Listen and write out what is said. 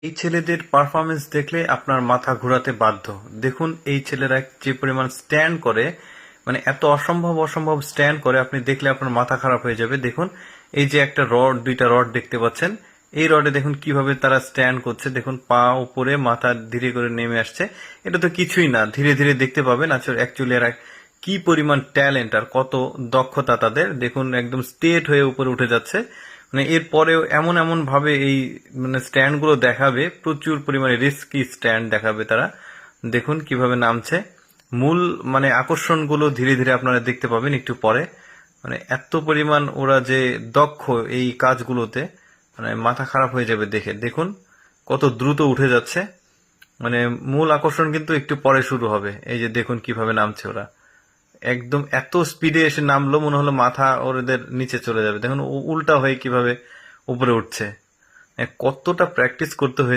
এই ছেলেদের পারফরমেন্স দেখলে আপনার মাথা ঘোরাতে বাধ্য। দেখুন এই ছেলেরা যে পরিমাণ স্ট্যান্ড করে, মানে এত অসম্ভব অসম্ভব স্ট্যান্ড করে, আপনি দেখলে আপনার মাথা খারাপ হয়ে যাবে। দেখুন এই যে একটা রড, দুইটা রড দেখতে পাচ্ছেন, এই রডে দেখুন কিভাবে তারা স্ট্যান্ড করছে। দেখুন পা উপরে, মাথা ধীরে করে নেমে আসছে। এটা তো কিছুই না, ধীরে ধীরে দেখতে পাবেন। আসলে অ্যাকচুয়ালি এরা কি পরিমাণ ট্যালেন্ট আর কত দক্ষতা তাদের। দেখুন একদম স্ট্রেট হয়ে উপরে উঠে যাচ্ছে। মানে এরপরেও এমন এমন ভাবে এই মানে স্ট্যান্ড গুলো দেখাবে, প্রচুর পরিমাণে রিস্কি স্ট্যান্ড দেখাবে তারা। দেখুন কিভাবে নামছে। মূল মানে আকর্ষণগুলো ধীরে ধীরে আপনারা দেখতে পাবেন একটু পরে। মানে এত পরিমাণ ওরা যে দক্ষ এই কাজগুলোতে, মানে মাথা খারাপ হয়ে যাবে দেখে। দেখুন কত দ্রুত উঠে যাচ্ছে। মানে মূল আকর্ষণ কিন্তু একটু পরে শুরু হবে। এই যে দেখুন কিভাবে নামছে ওরা, একদম এত স্পিডে এসে নামলো, মনে হলো মাথা ওদের নিচে চলে যাবে। দেখুন উল্টা হয়ে কিভাবে উপরে উঠছে। কতটা প্র্যাকটিস করতে হয়েছে।